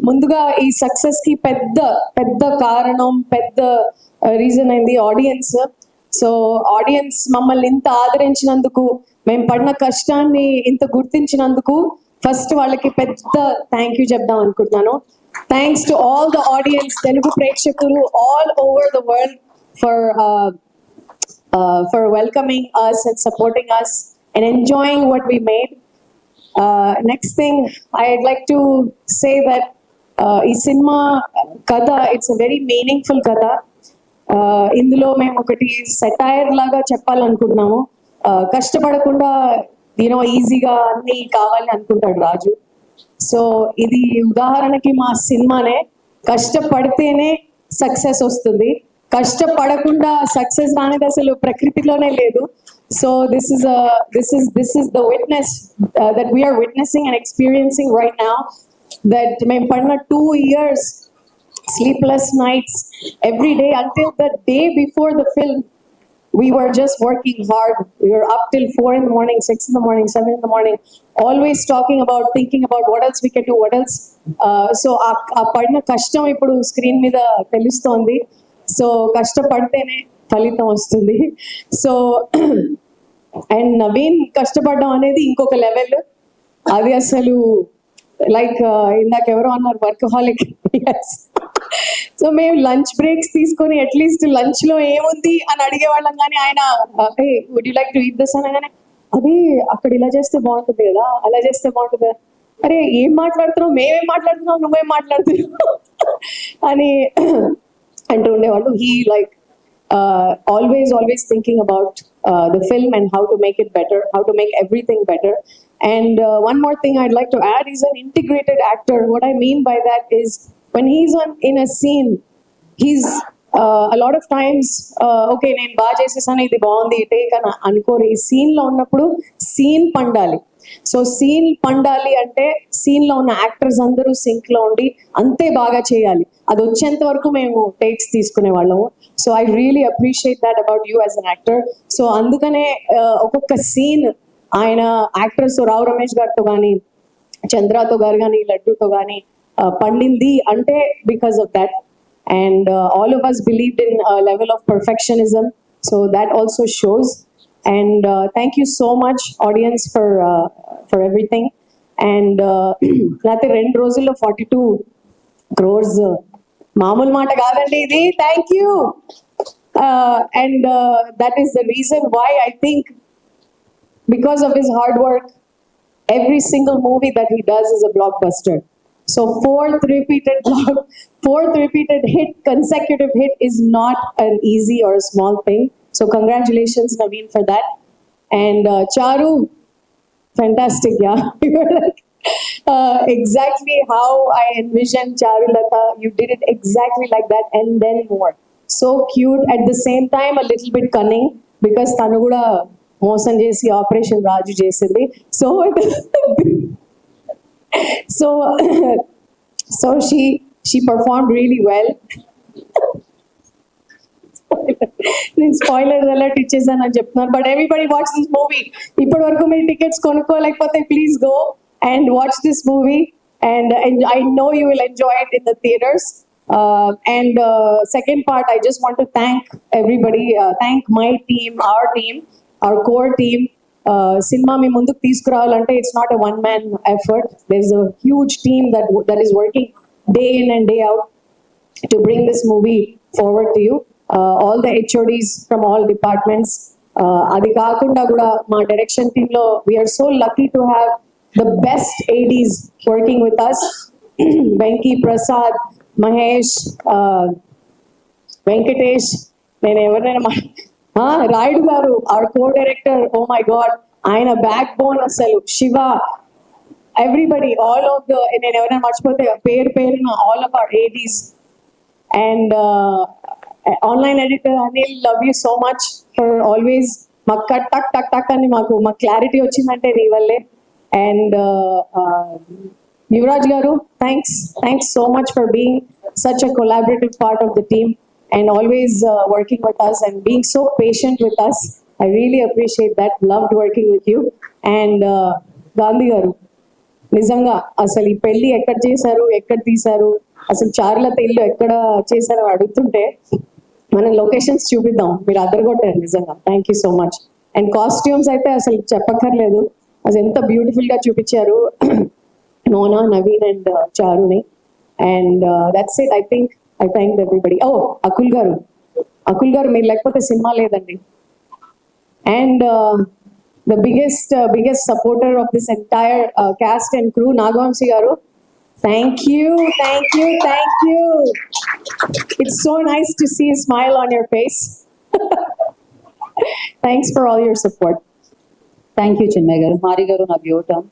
ముందుగా ఈ సక్సెస్ కి పెద్ద పెద్ద కారణం, పెద్ద రీజన్ అయింది ఆడియన్స్. సో ఆడియన్స్ మమ్మల్ని ఇంత ఆదరించినందుకు, మేము పడిన కష్టాన్ని ఇంత గుర్తించినందుకు ఫస్ట్ వాళ్ళకి పెద్ద థ్యాంక్ యూ చెప్దాం అనుకుంటున్నాను. Thanks to all the audience, Telugu ప్రేక్షకులు all over the world for welcoming us and supporting us and enjoying what we made. Next thing I'd like to say that ఈ సినిమా కథ it's a very meaningful కథ. ఇందులో మేము ఒకటి satire లాగా చెప్పాలనుకుంటున్నాము. కష్టపడకుండా ఈజీగా అన్ని కావాలి అనుకుంటాడు రాజు. సో ఇది ఉదాహరణకి మా సినిమానే. కష్టపడితేనే సక్సెస్ వస్తుంది, కష్టపడకుండా సక్సెస్ రానేది అసలు ప్రకృతిలోనే లేదు. So this is the witness that we are witnessing and experiencing right now. That మేము పడిన 2 years sleepless nights every day until the day before the film. We were just working hard. We were up till 4 in the morning, 6 in the morning, 7 in the morning, always thinking about what else we can do, what else. So ఆ పడిన కష్టం ఇప్పుడు screen మీద తెలుస్తోంది. So కష్టపడితేనే ఫలితం వస్తుంది. So and Naveen కష్టపడడం అనేది ఇంకొక లెవెల్. అది అసలు లైక్ ఇందాక ఎవరో అన్నారు వర్కహాలిక్. సో మేము లంచ్ బ్రేక్స్ తీసుకొని అట్లీస్ట్ లంచ్ లో ఏముంది అని అడిగేవాళ్ళం, కానీ ఆయన would you like to eat this అనగానే అది అక్కడ ఇలా చేస్తే బాగుంటుంది కదా, అలా చేస్తే బాగుంటుంది కదా. అరే ఏం మాట్లాడుతున్నావు, మేమేం మాట్లాడుతున్నావు, నువ్వేం మాట్లాడుతున్నావు అని అంటూ ఉండేవాళ్ళు. He like always thinking about the film and how to make it better, how to make everything better. And one more thing I'd like to add, he's an integrated actor. What I mean by that is when he's in a scene, he's a lot of times okay నేను బాగా చేసేసాను, ఇది బాగుంది take అని అనుకోరు. ఈ scene లో ఉన్నప్పుడు సీన్ పండాలి. సో సీన్ పండాలి అంటే సీన్ లో ఉన్న యాక్టర్స్ అందరూ సింక్ లో ఉండి అంతే బాగా చేయాలి. అది వచ్చేంత వరకు మేము టేక్స్ తీసుకునే వాళ్ళము. So I really appreciate that about you as an actor. So అందుకనే ఒక్కొక్క సీన్ ఆయన యాక్టర్స్ రావు రమేష్ గారితో కానీ, చంద్రతో గారు కానీ, లడ్డూతో కానీ పండింది అంటే because of that. And all of us believed in a level of perfectionism, so that also shows. And thank you so much audience for everything. And రాత్రి 2 రోజుల్లో 42 crores మామూలు మాట కాదండి ఇది. Thank you. And that is the reason why I think because of his hard work, every single movie that he does is a blockbuster. So fourth repeated hit, consecutive hit is not an easy or a small thing. So congratulations Naveen for that. And Charu, fantastic. Yeah. You were like exactly how I envisioned Charulata. You did it exactly like that and then more. So cute, at the same time a little bit cunning, because tanu kuda మోసం చేసి operation రాజు చేసింది. So she performed really well. నేను spoiler alert ఇచ్చేసాను అని చెప్తున్నాను, but everybody watch this movie. ఇప్పటి వరకు మీరు టికెట్స్ కొనుక్కోలేకపోతే please go and watch this movie, and I know you will enjoy it in the theatres. And second part, I just want to thank everybody, thank my team, our core team. Cinema మీ ముందుకు తీసుకురావాలంటే it's not a one man effort. There's a huge team that is working day in and day out to bring this movie forward to you. All the HODs from all departments. అది కాకుండా కూడా మా direction team లో we are so lucky to have the best ADs working with us. Venky, Prasad, Mahesh, Venkatesh, నేను ఎవరినైనా రాయుడు గారు, our co-director, oh my god, ఆయన back bone అసలు. Shiva, everybody, all of the, నేను ఎవరైనా మర్చిపోతే పేరున all of our ADs. And online editor Anil, love you so much for always మాకు టక్ అని మాకు క్లారిటీ వచ్చిందంటే నీ వల్లే. అండ్ యువరాజ్ గారు, thanks so much for being such a collaborative part of the team and always working with us and being so patient with us. I really appreciate that. Loved working with you. And Gandhi garu, నిజంగా అసలు ఈ పెళ్లి ఎక్కడ చేశారు, ఎక్కడ తీశారు, అసలు చారులత ఇల్లు ఎక్కడ చేశారో అడుగుతుంటే మనం లొకేషన్స్ చూపిద్దాం. మీరు అదరగొట్టారు నిజంగా. Thank you so much. And costumes అయితే అసలు చెప్పక్కర్లేదు, అసలు ఎంత బ్యూటిఫుల్ గా చూపించారు నోనా, నవీన్ అండ్ చారుని. And that's it. I thank everybody. ఓ అకుల్ గారు మీరు లేకపోతే సినిమా లేదండి. And the biggest supporter of this entire cast and crew, Nagavamsi garu, thank you. It's so nice to see a smile on your face. Thanks for all your support. Thank you Chinmayya గారు. మారి గారు, నా బ్యూటమ్